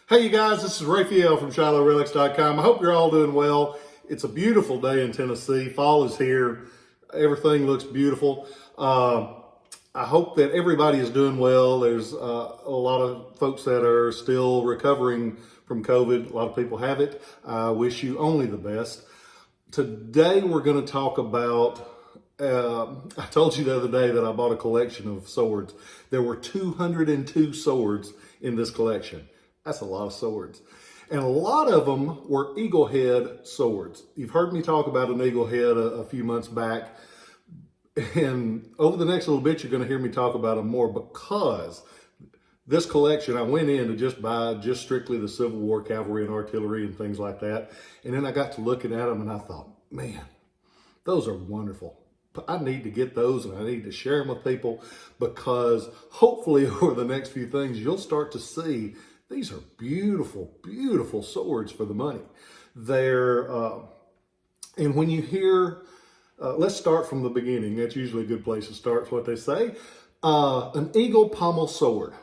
Hey you guys, this is Rafael from Shiloh Relics.com. I hope you're all doing well. It's a beautiful day in Tennessee. Fall is here. Everything looks beautiful. I hope that everybody is doing well. There's a lot of folks that are still recovering from COVID. A lot of people have it. I wish you only the best. Today we're going to talk about I told you the other day that I bought a collection of swords. There were 202 swords in this collection. That's a lot of swords. And a lot of them were eagle head swords. You've heard me talk about an eagle head a few months back. And over the next little bit, you're going to hear me talk about them more because this collection, I went in to just buy just strictly the Civil War cavalry and artillery and things like that. And then I got to looking at them and I thought, man, those are wonderful. I need to get those and I need to share them with people because hopefully over the next few things, you'll start to see these are beautiful, beautiful swords for the money. They're, and when you hear, let's start from the beginning. That's usually a good place to start, is what they say. An eagle pommel sword.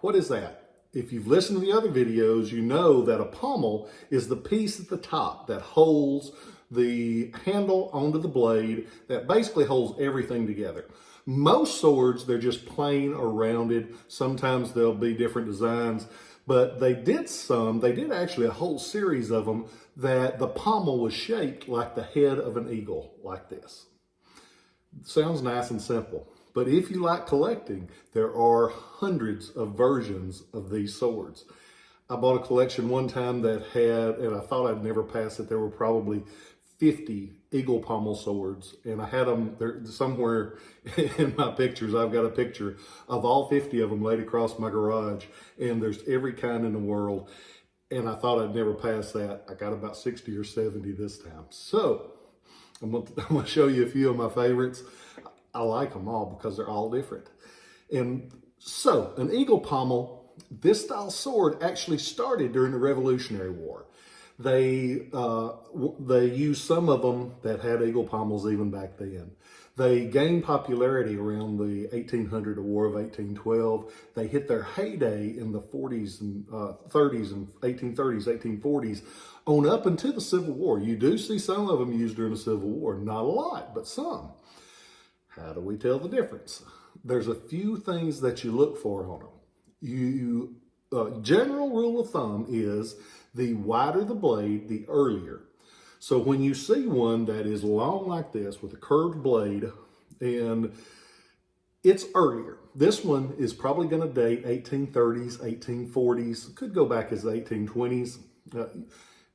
What is that? If you've listened to the other videos, you know that a pommel is the piece at the top that holds the handle onto the blade that basically holds everything together. Most swords, they're just plain or rounded. Sometimes there'll be different designs, but they did actually a whole series of them that the pommel was shaped like the head of an eagle, like this. Sounds nice and simple, but if you like collecting, there are hundreds of versions of these swords. I bought a collection one time that had, and I thought I'd never pass it, there were probably 50 eagle pommel swords, and I had them there somewhere in my pictures. I've got a picture of all 50 of them laid across my garage, and there's every kind in the world, and I thought I'd never pass that. I got about 60 or 70 this time. So I'm gonna show you a few of my favorites. I like them all because they're all different. And so an eagle pommel, this style sword actually started during the Revolutionary War. They used some of them that had eagle pommels even back then. They gained popularity around the 1800, the War of 1812. They hit their heyday in the 40s and 30s and 1830s, 1840s, on up into the Civil War. You do see some of them used during the Civil War. Not a lot, but some. How do we tell the difference? There's a few things that you look for on them. General rule of thumb is the wider the blade, the earlier. So when you see one that is long like this with a curved blade, and it's earlier. This one is probably going to date 1830s, 1840s, could go back as the 1820s.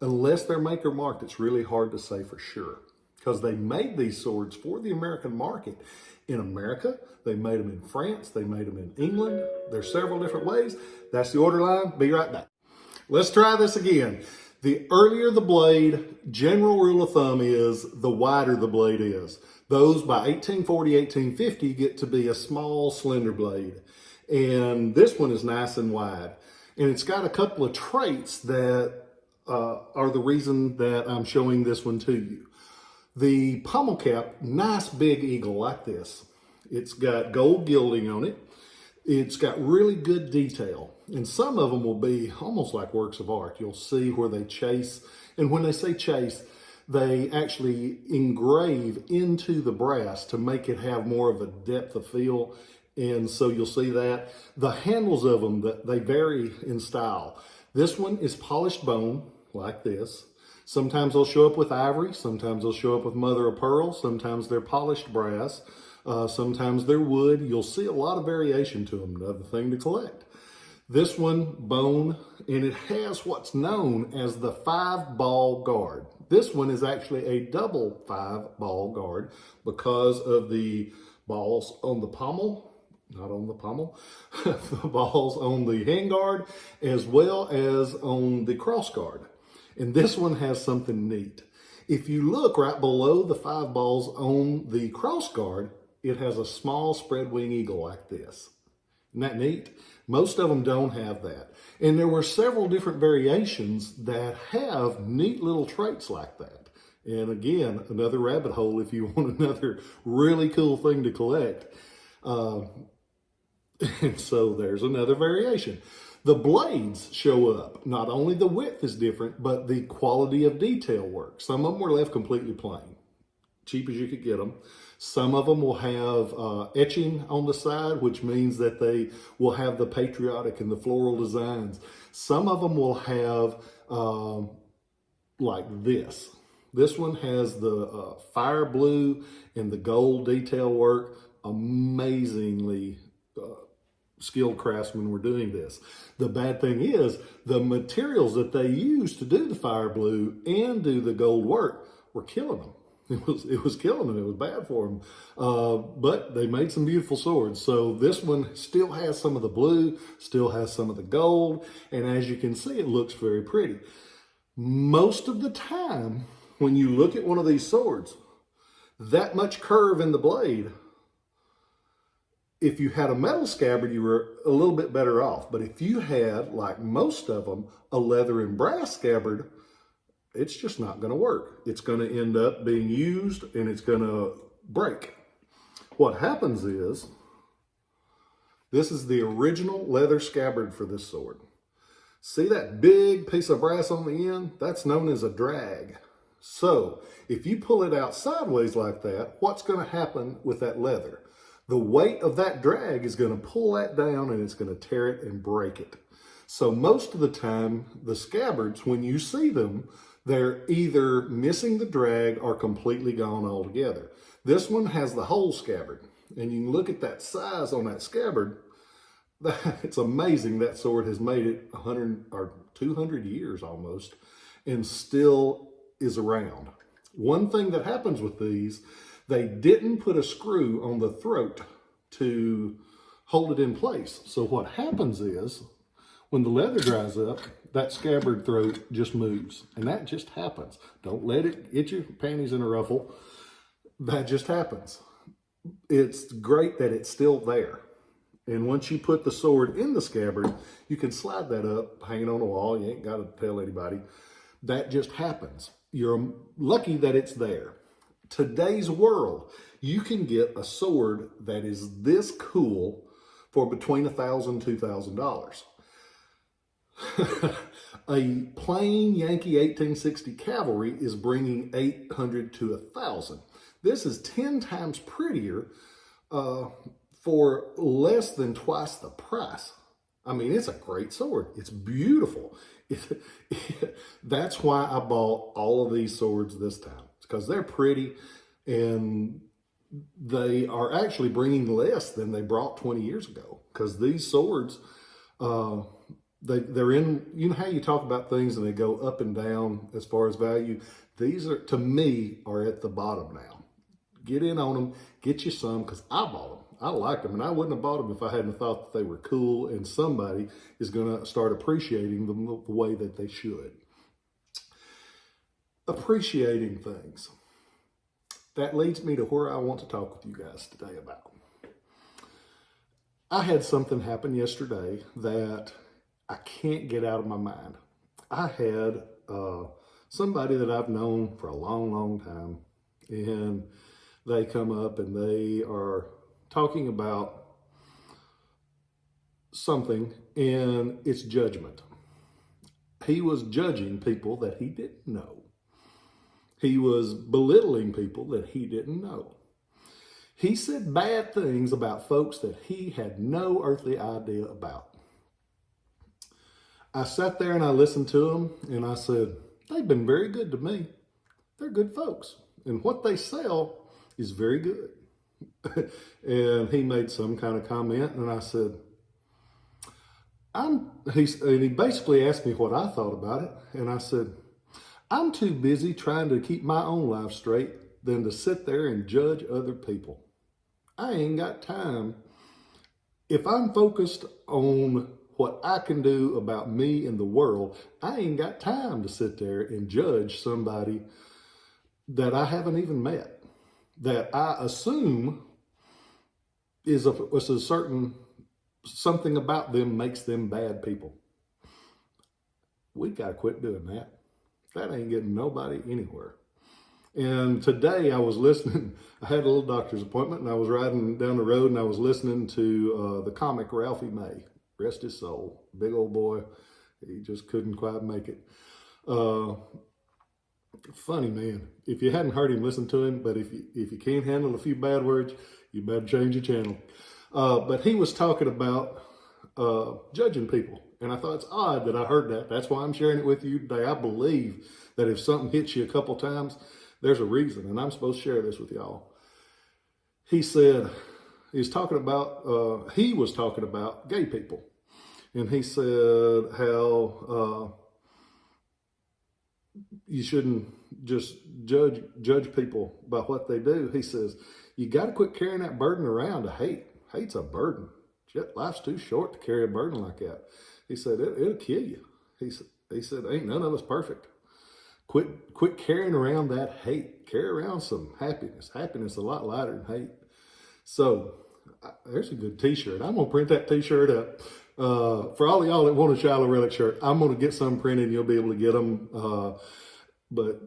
Unless they're maker marked, it's really hard to say for sure because they made these swords for the American market. In America, they made them in France, they made them in England. There's several different ways. That's the order line. Be right back. Let's try this again. The earlier the blade, general rule of thumb is the wider the blade is. Those by 1840, 1850 get to be a small, slender blade. And this one is nice and wide. And it's got a couple of traits that are the reason that I'm showing this one to you. The pommel cap, nice big eagle like this. It's got gold gilding on it. It's got really good detail. And some of them will be almost like works of art. You'll see where they chase. And when they say chase, they actually engrave into the brass to make it have more of a depth of feel. And so you'll see that. The handles of them, they vary in style. This one is polished bone like this. Sometimes they'll show up with ivory. Sometimes they'll show up with mother of pearl. Sometimes they're polished brass. Sometimes they're wood. You'll see a lot of variation to them. Another thing to collect. This one, bone, and it has what's known as the 5-ball guard. This one is actually a double 5-ball guard because of the balls on the pommel, not on the pommel, the balls on the handguard as well as on the cross guard. And this one has something neat. If you look right below the 5 balls on the cross guard, it has a small spread wing eagle like this. Isn't that neat? Most of them don't have that. And there were several different variations that have neat little traits like that. And again, another rabbit hole if you want another really cool thing to collect. And so there's another variation. The blades show up. Not only the width is different, but the quality of detail work. Some of them were left completely plain, cheap as you could get them. Some of them will have etching on the side, which means that they will have the patriotic and the floral designs. Some of them will have like this. This one has the fire blue and the gold detail work. Amazingly skilled craftsmen were doing this. The bad thing is the materials that they used to do the fire blue and do the gold work were killing them. It was killing them. It was bad for them. But they made some beautiful swords. So this one still has some of the blue, still has some of the gold. And as you can see, it looks very pretty. Most of the time, when you look at one of these swords, that much curve in the blade, if you had a metal scabbard, you were a little bit better off. But if you had, like most of them, a leather and brass scabbard, it's just not going to work. It's going to end up being used and it's going to break. What happens is, this is the original leather scabbard for this sword. See that big piece of brass on the end? That's known as a drag. So if you pull it out sideways like that, what's going to happen with that leather? The weight of that drag is going to pull that down and it's going to tear it and break it. So most of the time, the scabbards, when you see them, they're either missing the drag or completely gone altogether. This one has the whole scabbard. And you can look at that size on that scabbard. It's amazing that sword has made it 100 or 200 years almost and still is around. One thing that happens with these, they didn't put a screw on the throat to hold it in place. So what happens is, when the leather dries up, that scabbard throat just moves. And that just happens. Don't let it get your panties in a ruffle. That just happens. It's great that it's still there. And once you put the sword in the scabbard, you can slide that up, hang it on the wall. You ain't got to tell anybody. That just happens. You're lucky that it's there. Today's world, you can get a sword that is this cool for between $1,000 and $2,000. A plain Yankee 1860 cavalry is bringing $800 to $1,000. This is 10 times prettier for less than twice the price. I mean, it's a great sword. It's beautiful. That's why I bought all of these swords this time. It's because they're pretty and they are actually bringing less than they brought 20 years ago. Because these swords, they're in, you know how you talk about things and they go up and down as far as value? These are, to me, are at the bottom now. Get in on them, get you some, because I bought them. I liked them, and I wouldn't have bought them if I hadn't thought that they were cool, and somebody is going to start appreciating them the way that they should. Appreciating things. That leads me to where I want to talk with you guys today about. I had something happen yesterday that I can't get out of my mind. I had somebody that I've known for a long, long time, and they come up and they are talking about something, and it's judgment. He was judging people that he didn't know. He was belittling people that he didn't know. He said bad things about folks that he had no earthly idea about. I sat there and I listened to him and I said, they've been very good to me. They're good folks. And what they sell is very good. And he made some kind of comment and I said, he basically asked me what I thought about it. And I said, I'm too busy trying to keep my own life straight than to sit there and judge other people. I ain't got time. If I'm focused on what I can do about me and the world, I ain't got time to sit there and judge somebody that I haven't even met, that I assume is a certain, something about them makes them bad people. We got to quit doing that. That ain't getting nobody anywhere. And today I was listening, I had a little doctor's appointment and I was riding down the road and I was listening to the comic Ralphie May. Rest his soul. Big old boy. He just couldn't quite make it. Funny man. If you hadn't heard him, listen to him. But if you can't handle a few bad words, you better change your channel. But he was talking about judging people. And I thought it's odd that I heard that. That's why I'm sharing it with you today. I believe that if something hits you a couple times, there's a reason. And I'm supposed to share this with y'all. He said, he was talking about gay people. And he said how you shouldn't just judge people by what they do. He says, you got to quit carrying that burden around of hate. Hate's a burden. Shit, life's too short to carry a burden like that. He said, it'll kill you. He said, ain't none of us perfect. Quit carrying around that hate. Carry around some happiness. Happiness is a lot lighter than hate. So there's a good t-shirt. I'm going to print that t-shirt up. For all of y'all that want a Shiloh Relic shirt, I'm going to get some printed. You'll be able to get them. But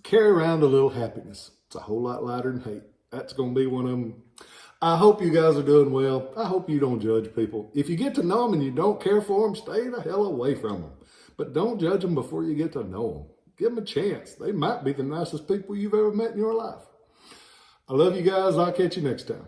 carry around a little happiness. It's a whole lot lighter than hate. That's going to be one of them. I hope you guys are doing well. I hope you don't judge people. If you get to know them and you don't care for them, stay the hell away from them. But don't judge them before you get to know them. Give them a chance. They might be the nicest people you've ever met in your life. I love you guys. I'll catch you next time.